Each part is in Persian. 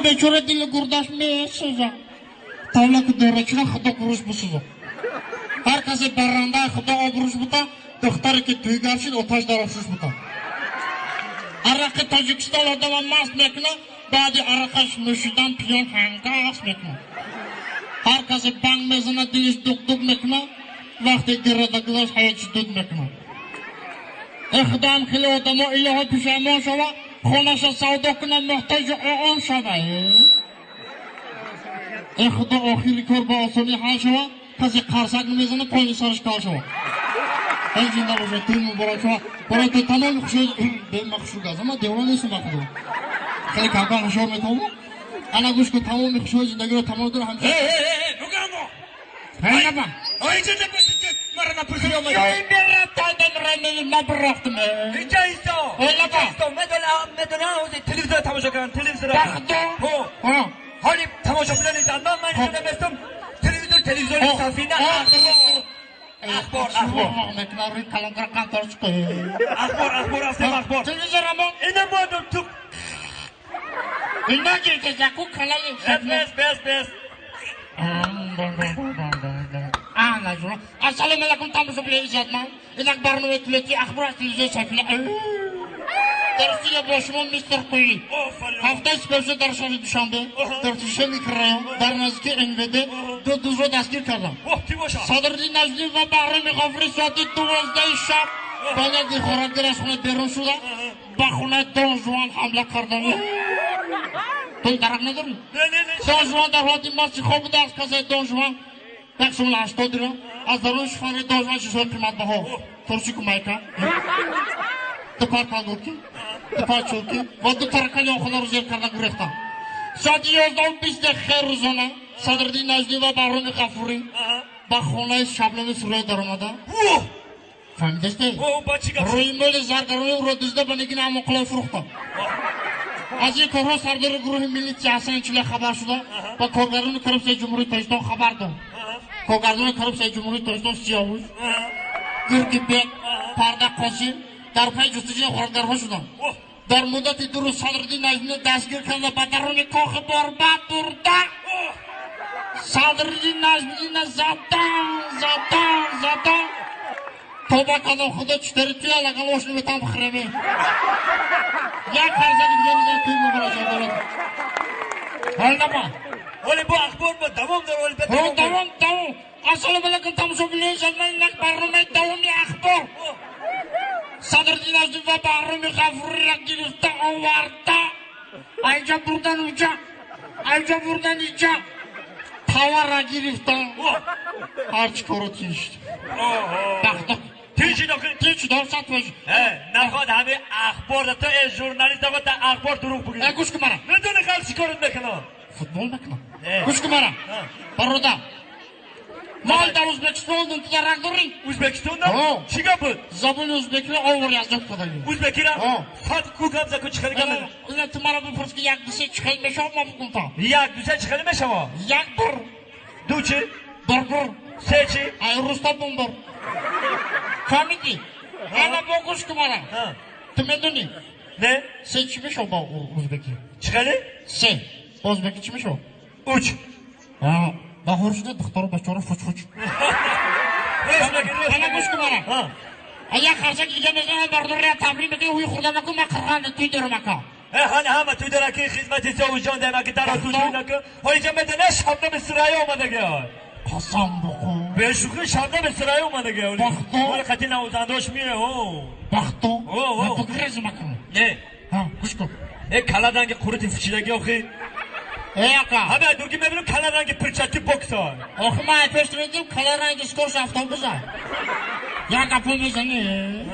بیچاره دیل گردش میسوزه تاولا که دورچنا خدا قروش بسوزه هر کسی برنده خدا آبروش بوده دختری که تویگر شد آتش در افروش بوده عرق تاجیکستان آدم مست میکنه بعد عرقش نوشیدن پیان هنگاس میکنه هر کسی بنگ میزنه دلش دک دک میکنه وقتی گردگیش حیچ دود میکنه ای خدا هم خیلی آدم ها ایه پیشمان شوه خونش سودا کنه محتاج آن شوه ای خدا آخری کار با آسانی حل شوه کسی قرصک میزنه پایین سرش کار شوه ای زنده باشه توی مبارک شوه برای تو تمام خوشی به مخشور گذم اما دیوان نیستم بخدا خیلی کمکا خوشار میتونم انا گوش که تمام خوشی زندگی رو تمام داره همشه نگمو نبا آی چه نپسید مرا نپسید آمده یا این بیره تایدن نبرفتم اینجا ایستا میدونه اوزی تلویزیون تماشا کردن تلویزیون بخدا حالی تماشا بودن نیستن من اینجا نمیستم تلویزیون صافینه اخبار مکناری کلانگر قنطار چکه اخبار اخبار تلویزیون اما اینه مادم تو اینا که زکو کلایی بس نجوم السلام علیکم تماشا بیایید من اینک برنامه تلویزیون اخبار از تلویزیون صافینه درستی با شما میستر کویلی هفته سپیشل در شهر دوشنبه در توشه میکرایم در نزدیک انوده دو دوست رو دستگیر کردم صدرالدین نجمی و بهرام غفوری ساعت 12 شب بعد از خوراکگر از خونه بیرون شده به خونه دون جوان حمله کردن تو درک نداری؟ دون جوان در حالت ماستی خواب بوده از کسی دون جوان یک سوال 80 را از درون شفانه دون جوان شیشه قیمت بها ترسی کمایکا دو پار کالگورکی دو پار چولکی و دو ترکلی آخونا رو زیر کردن گریختن ساعت 11:20 خیر روزانه صدرالدین نجمی و بهرام غفوری به خونه شبنم سوریه در آمده فهمیدسته؟ روی مول زرگرانی او را دزده به نگین اماقلای فروخته از این کارها سردار گروه ملی حسن چله خبر شده و کارگردان کرپسای جمهوری تاجیکستان خبر داد کارگردان کرپسای جمهوری تاجیکستان سیاوش گرگی بیگ پرده قاسم در پی جستجوی خواهرگرها شدند در مدت 2 روز صدرالدین نجمی دستگیر کرده به درون کاخ باربه برده صدرالدین نجمی زدن توبه کردم خدا چطوری توی لگل واشنو بیتم بخرمه یک خرزه دیگه میزن توی مبارجه دارد حال نبا ولی با اخبار با دوام داره ولی دوام السلام علیکم تماشا بینید من اینک برنامه دوامی اخبار صدرالدین نجمی و بهرام غفوری را گرفته آورده اینجا بردن اونجا اینجا بردن اینجا تاور را گرفتن هرچی کارو تیشت بخدا تیشی دار سات باشی نخواد همه اخبار ده تو از ژورنالیست نخواد ده اخبار دروغ بگید گوش که مرا ندونه خیلی چی کارت میکنم فوتبال میکنم گوش که مرا برادر مال در ازبکستان دون که رنگ داری ازبکستان نه؟ چی بود؟ زبان ازبکی را آوری از دفت کدایی ازبکی را؟ فقط کوکم زکو چی خیلی کنم اینا تو مرا بپرس که یک دوسه چی خیلی میشه ما بکن تا یک دوسه چی خیلی میشه ما؟ یک بر دو چی؟ برگر سه چی؟ ای روستا بومبر فهمیدی؟ انا با گوش که مرا تو میدونی؟ نه؟ سه چی میشه با ازبکی؟ چی خیلی؟ سه ازبکی چی میشه؟ اوچ با هرشده دختر بچه رو فوچ انا گوش که مرا ایا خرچه که دیگه میزنه بردار را تبریم بگه اوی خورده مکن مقرقان توی درو مکن هنه همه توی درکی خدمتی سیاوش جان ده مگه در آسوش نکن هایی که میدنه شبنم سرای اومده گه قسم بخون به شوخی شبنم سرای اومده گه بختو ولی خطی نوزنداش میره بختو من تو گریز مکن نه گوش کن کلا رنگ قروتی فشیدگی آخی اقا همه دوگی میبینم کلا رنگ پرچتی بکس ها آخه ما پیش میدیم کلا رنگ سکوش افتان بزن یا کپو میزنی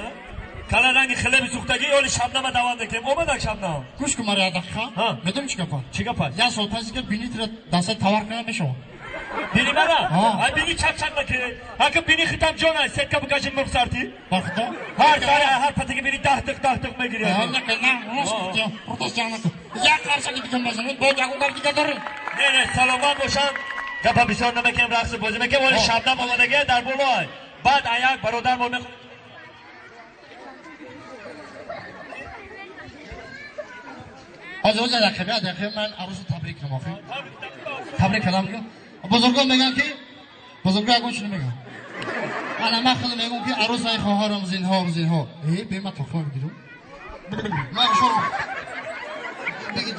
کلا رنگ خیلی بسوختگی اولی شبنم دوان دکیم اومدن شبنم گوش کن مرا دقیقا میدونی چی کپا چی کپا؟ یا سال پسی که بینی تر دسته تاور کنه میشو بینی مرا؟ ای بینی چک نکنه اگه بینی خیتم جان های سید که بگشیم مبسارتی بخدا هر پتی که بینی ده دق میگیری نه راست میگم پروتستان نکن یک خرچه که دیگه بزنید با جاگو در دیگه داریم نه سلامت باشم گپا بسیار نمیکنم رقص بازی میکنم ولی شبنم آمدگه در بولای بعد ایک برادر ما حاضر دقیقه من عروس تبریک کنم آخه تبریک کردم که بزرگان میگن که بزرگان اگه چی میگن من خیلی میگم که عروس های خواهرم زینهار به من تخمه بگیرم من شروع بگی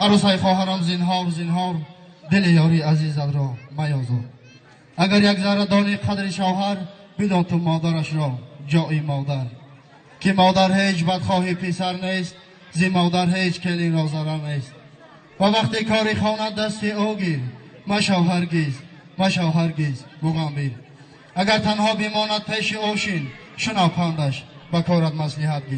عروس های خواهرم زینهار دل یاری عزیزت را میازار اگر یک ذره دانی قدر شوهر بدان تو مادرش را جای مادر که مادر هیچ بدخواهی پسر نیست زی مادر هیچ کلی را ضرر نیست و وقتی کاری خانه دستی او گیر مشو هرگز مغامبیر اگر تنها بماند پیش اوشین شناپندش و کارت مصلحت گیر